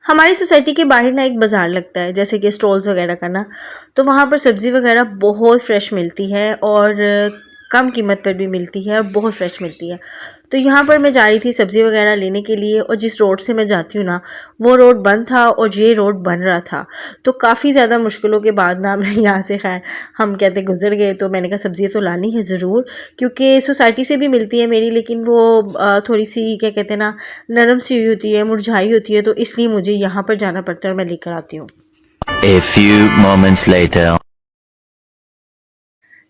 हमारी सोसाइटी के बाहर ना एक बाज़ार लगता है, जैसे कि स्टॉल्स वगैरह का ना। तो वहाँ पर सब्ज़ी वगैरह बहुत फ्रेश मिलती है और कम कीमत पर भी मिलती है और बहुत फ्रेश मिलती है। तो यहाँ पर मैं जा रही थी सब्ज़ी वगैरह लेने के लिए, और जिस रोड से मैं जाती हूँ ना, वो रोड बंद था और ये रोड बन रहा था। तो काफ़ी ज़्यादा मुश्किलों के बाद ना मैं यहाँ से खैर हम कहते गुज़र गए। तो मैंने कहा सब्ज़ियाँ तो लानी है ज़रूर, क्योंकि सोसाइटी से भी मिलती है मेरी, लेकिन वो थोड़ी सी क्या कहते हैं ना, नरम सी हुई होती है, मुरझाई होती है, तो इसलिए मुझे यहाँ पर जाना पड़ता है और मैं लेकर आती हूँ। A few moments later.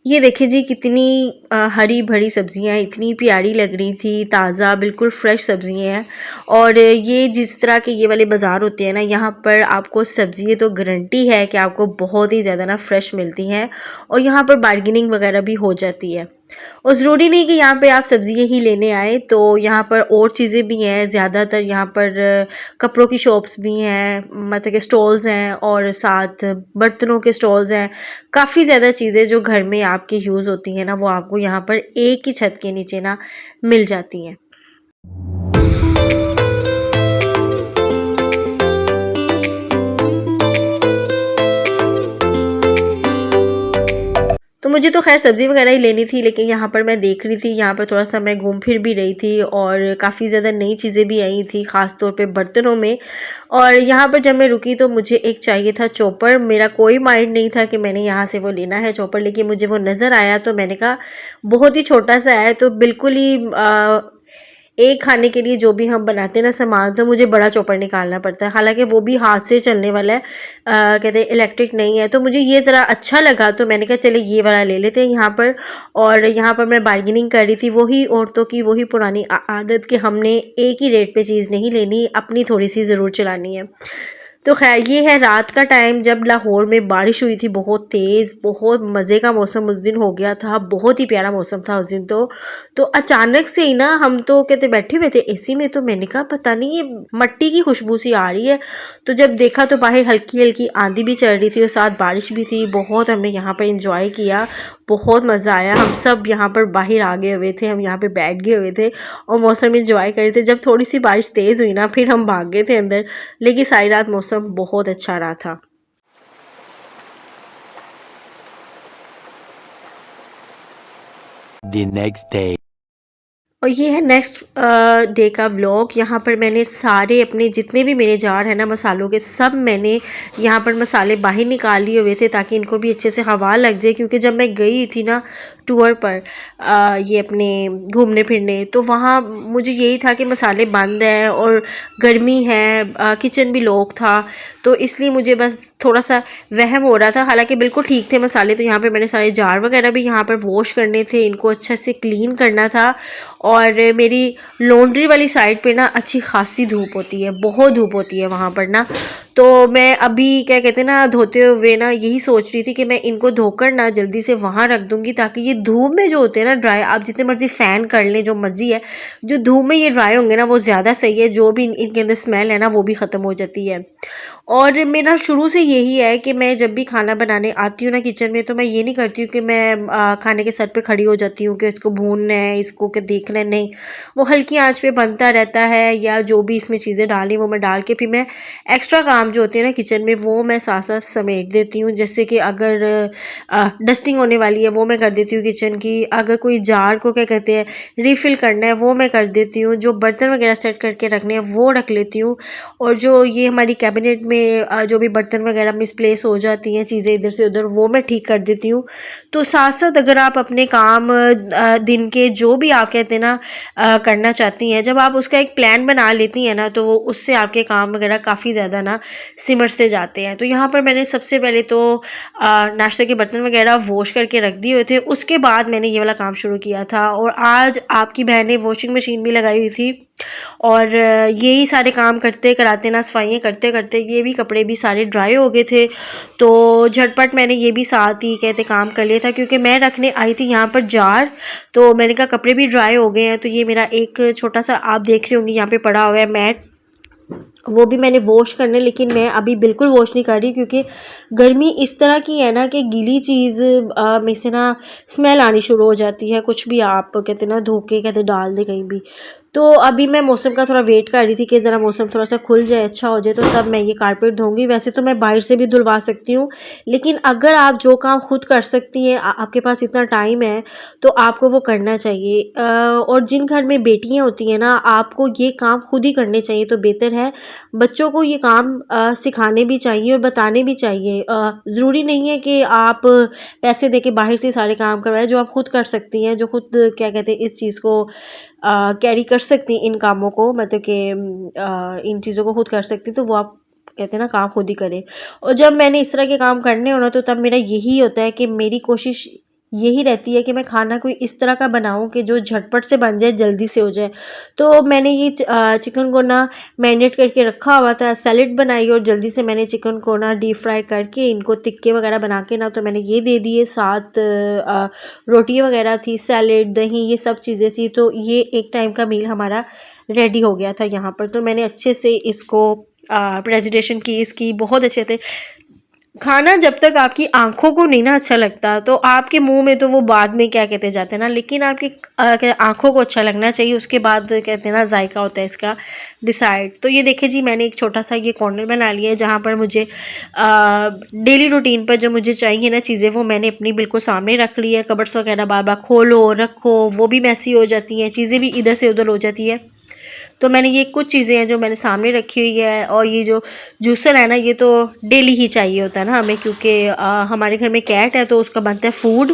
ये देखिए जी, कितनी हरी भरी सब्जियां, इतनी प्यारी लग रही थी, ताज़ा बिल्कुल फ्रेश सब्जियां हैं। और ये जिस तरह के ये वाले बाज़ार होते हैं ना, यहाँ पर आपको सब्जियां तो गारंटी है कि आपको बहुत ही ज़्यादा ना फ्रेश मिलती हैं, और यहाँ पर बार्गेनिंग वगैरह भी हो जाती है। और ज़रूरी नहीं कि यहाँ पे आप सब्जियां ही लेने आए, तो यहाँ पर और चीज़ें भी हैं। ज़्यादातर यहाँ पर कपड़ों की शॉप्स भी हैं, मतलब के स्टॉल्स हैं, और साथ बर्तनों के स्टॉल्स हैं। काफ़ी ज़्यादा चीज़ें जो घर में आपके यूज़ होती हैं ना, वो आपको यहाँ पर एक ही छत के नीचे ना मिल जाती हैं। तो मुझे तो खैर सब्ज़ी वगैरह ही लेनी थी, लेकिन यहाँ पर मैं देख रही थी, यहाँ पर थोड़ा-सा मैं घूम फिर भी रही थी, और काफ़ी ज़्यादा नई चीज़ें भी आई थी, ख़ास तौर पे बर्तनों में। और यहाँ पर जब मैं रुकी तो मुझे एक चाहिए था चॉपर। मेरा कोई माइंड नहीं था कि मैंने यहाँ से वो लेना है चॉपर, लेकिन मुझे वो नज़र आया तो मैंने कहा बहुत ही छोटा-सा है, तो बिल्कुल ही एक खाने के लिए जो भी हम बनाते हैं ना सामान, तो मुझे बड़ा चॉपर निकालना पड़ता है, हालांकि वो भी हाथ से चलने वाला है, कहते हैं इलेक्ट्रिक नहीं है। तो मुझे ये ज़रा अच्छा लगा, तो मैंने कहा चले ये वाला ले लेते हैं यहाँ पर। और यहाँ पर मैं बार्गेनिंग कर रही थी, वही औरतों की वही पुरानी आदत कि हमने एक ही रेट पे चीज़ नहीं लेनी, अपनी थोड़ी सी ज़रूर चलानी है। तो खैर ये है रात का टाइम, जब लाहौर में बारिश हुई थी बहुत तेज़, बहुत मज़े का मौसम उस दिन हो गया था, बहुत ही प्यारा मौसम था उस दिन। तो अचानक से ही ना, हम तो कहते बैठे हुए थे एसी में, तो मैंने कहा पता नहीं ये मट्टी की खुशबू सी आ रही है। तो जब देखा तो बाहर हल्की हल्की आंधी भी चल रही थी और साथ बारिश भी थी। बहुत हमने यहाँ पर इंजॉय किया, बहुत मज़ा आया। हम सब यहाँ पर बाहर आ गए हुए थे, हम यहाँ पे बैठ गए हुए थे और मौसम इंजॉय कर रहे थे। जब थोड़ी सी बारिश तेज़ हुई ना, फिर हम भाग गए थे अंदर, लेकिन सारी रात मौसम बहुत अच्छा रहा था। The next day. और ये है नेक्स्ट डे का व्लॉग। यहाँ पर मैंने सारे अपने जितने भी मेरे जार हैं ना मसालों के, सब मैंने यहाँ पर मसाले बाहर निकाल लिए हुए थे, ताकि इनको भी अच्छे से हवा लग जाए। क्योंकि जब मैं गई थी ना टूर पर ये अपने घूमने फिरने, तो वहाँ मुझे यही था कि मसाले बंद हैं और गर्मी है, किचन भी लॉक था, तो इसलिए मुझे बस थोड़ा सा वहम हो रहा था। हालांकि बिल्कुल ठीक थे मसाले। तो यहाँ पे मैंने सारे जार वगैरह भी यहाँ पर वॉश करने थे, इनको अच्छे से क्लीन करना था। और मेरी लॉन्ड्री वाली साइड पे ना अच्छी खासी धूप होती है, बहुत धूप होती है वहाँ पर ना। तो मैं अभी क्या कहते हैं ना, धोते हुए ना यही सोच रही थी कि मैं इनको धोकर ना जल्दी से वहाँ रख दूँगी, ताकि ये धूप में जो होते हैं ना ड्राई, आप जितने मर्जी फ़ैन कर लें जो मर्जी है, जो धूप में ये ड्राई होंगे ना वो ज़्यादा सही है। जो भी इनके अंदर स्मेल है ना वो भी ख़त्म हो जाती है। और मेरा शुरू से यही है कि मैं जब भी खाना बनाने आती हूँ ना किचन में, तो मैं ये नहीं करती हूँ कि मैं खाने के सर पे खड़ी हो जाती हूँ कि इसको भूनना है, इसको क्या देखना है। नहीं, वो हल्की आंच पे बनता रहता है, या जो भी इसमें चीज़ें डाली वो मैं डाल के फिर मैं एक्स्ट्रा काम जो होते हैं ना किचन में, वो मैं साथ साथ समेट देती हूँ। जैसे कि अगर डस्टिंग होने वाली है वो मैं कर देती हूँ किचन की, अगर कोई जार को क्या कहते हैं रिफ़िल करना है वो मैं कर देती हूँ, जो बर्तन वगैरह सेट करके रखने हैं वो रख लेती हूँ। और जो ये हमारी कैबिनेट में जो भी बर्तन वगैरह मिसप्लेस हो जाती हैं चीज़ें इधर से उधर, वो मैं ठीक कर देती हूँ। तो साथ साथ अगर आप अपने काम दिन के जो भी आप कहते हैं ना करना चाहती हैं, जब आप उसका एक प्लान बना लेती हैं ना, तो वो उससे आपके काम वगैरह काफ़ी ज़्यादा ना सिमट से जाते हैं। तो यहाँ पर मैंने सबसे पहले तो नाश्ते के बर्तन वगैरह वॉश करके रख दिए हुए थे, उसके बाद मैंने ये वाला काम शुरू किया था। और आज आपकी बहन ने वॉशिंग मशीन भी लगाई हुई थी, और यही सारे काम करते कराते ना, सफाइयाँ करते करते ये भी कपड़े भी सारे ड्राई हो गए थे। तो झटपट मैंने ये भी साथ ही कहते काम कर लिया था, क्योंकि मैं रखने आई थी यहाँ पर जार। तो मैंने कहा कपड़े भी ड्राई हो गए हैं, तो ये मेरा एक छोटा सा आप देख रहे होंगे यहाँ पे पड़ा हुआ है मैट, वो भी मैंने वॉश करने, लेकिन मैं अभी बिल्कुल वॉश नहीं कर रही, क्योंकि गर्मी इस तरह की है ना कि गीली चीज़ में से ना स्मेल आनी शुरू हो जाती है। कुछ भी आप कहते ना धो के कहते डाल दे कहीं भी, तो अभी मैं मौसम का थोड़ा वेट कर रही थी कि ज़रा मौसम थोड़ा सा खुल जाए, अच्छा हो जाए, तो तब मैं ये कारपेट धोऊंगी। वैसे तो मैं बाहर से भी धुलवा सकती हूँ, लेकिन अगर आप जो काम खुद कर सकती हैं, आपके पास इतना टाइम है, तो आपको वो करना चाहिए। और जिन घर में बेटियां होती हैं ना, आपको ये काम खुद ही करने चाहिए तो बेहतर है। बच्चों को ये काम सिखाने भी चाहिए और बताने भी चाहिए। ज़रूरी नहीं है कि आप पैसे दे के बाहर से सारे काम करवाएं। जो आप खुद कर सकती हैं, जो खुद क्या कहते हैं इस चीज़ को कैरी कर सकती हैं, इन कामों को, मतलब कि इन चीज़ों को खुद कर सकती हैं, तो वो आप कहते हैं ना काम खुद ही करें। और जब मैंने इस तरह के काम करने हो ना, तो तब मेरा यही होता है कि मेरी कोशिश यही रहती है कि मैं खाना कोई इस तरह का बनाऊं कि जो झटपट से बन जाए, जल्दी से हो जाए। तो मैंने ये चिकन को ना मैरिनेट करके रखा हुआ था, सैलेड बनाई और जल्दी से मैंने चिकन को ना डीप फ्राई करके इनको टिक्के वगैरह बना के ना, तो मैंने ये दे दिए। साथ रोटियां वगैरह थी, सैलेड, दही, ये सब चीज़ें थी। तो ये एक टाइम का मील हमारा रेडी हो गया था यहाँ पर। तो मैंने अच्छे से इसको प्रेजेंटेशन की इसकी, बहुत अच्छे थे। खाना जब तक आपकी आंखों को नहीं ना अच्छा लगता, तो आपके मुंह में तो वो बाद में क्या कहते जाते हैं ना, लेकिन आपकी आंखों को अच्छा लगना चाहिए, उसके बाद कहते हैं ना जायका होता है इसका डिसाइड। तो ये देखिए जी, मैंने एक छोटा सा ये कॉर्नर बना लिया है जहाँ पर मुझे डेली रूटीन पर जो मुझे चाहिए ना चीज़ें, वो मैंने अपनी बिल्कुल सामने रख ली है। कबर्ड्स वगैरह बार बार खोलो रखो, वो भी मैसी हो जाती हैं, चीज़ें भी इधर से उधर हो जाती है। तो मैंने ये कुछ चीज़ें हैं जो मैंने सामने रखी हुई है। और ये जो जूसर है ना, ये तो डेली ही चाहिए होता है ना हमें, क्योंकि हमारे घर में कैट है, तो उसका बनता है फूड,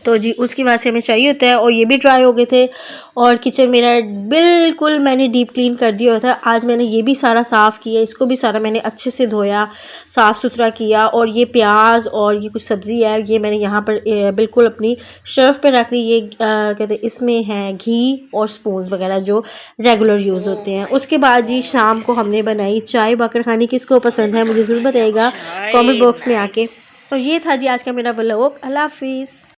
तो जी उसकी वजह से हमें चाहिए होता है। और ये भी ड्राई हो गए थे। और किचन मेरा बिल्कुल मैंने डीप क्लीन कर दिया होता है। आज मैंने ये भी सारा साफ़ किया, इसको भी सारा मैंने अच्छे से धोया, साफ़ सुथरा किया। और ये प्याज और ये कुछ सब्ज़ी है, ये मैंने यहाँ पर बिल्कुल अपनी शेल्फ पे रख ली। ये कहते हैं इसमें है घी और स्पून्स वगैरह जो रेगुलर यूज़ होते हैं। उसके बाद जी शाम को हमने बनाई चाय बाकर खानी। किसको पसंद है मुझे ज़रूर बताइएगा कमेंट बॉक्स में आके। और ये था जी आज का मेरा व्लॉग। अल्लाह हाफिज़।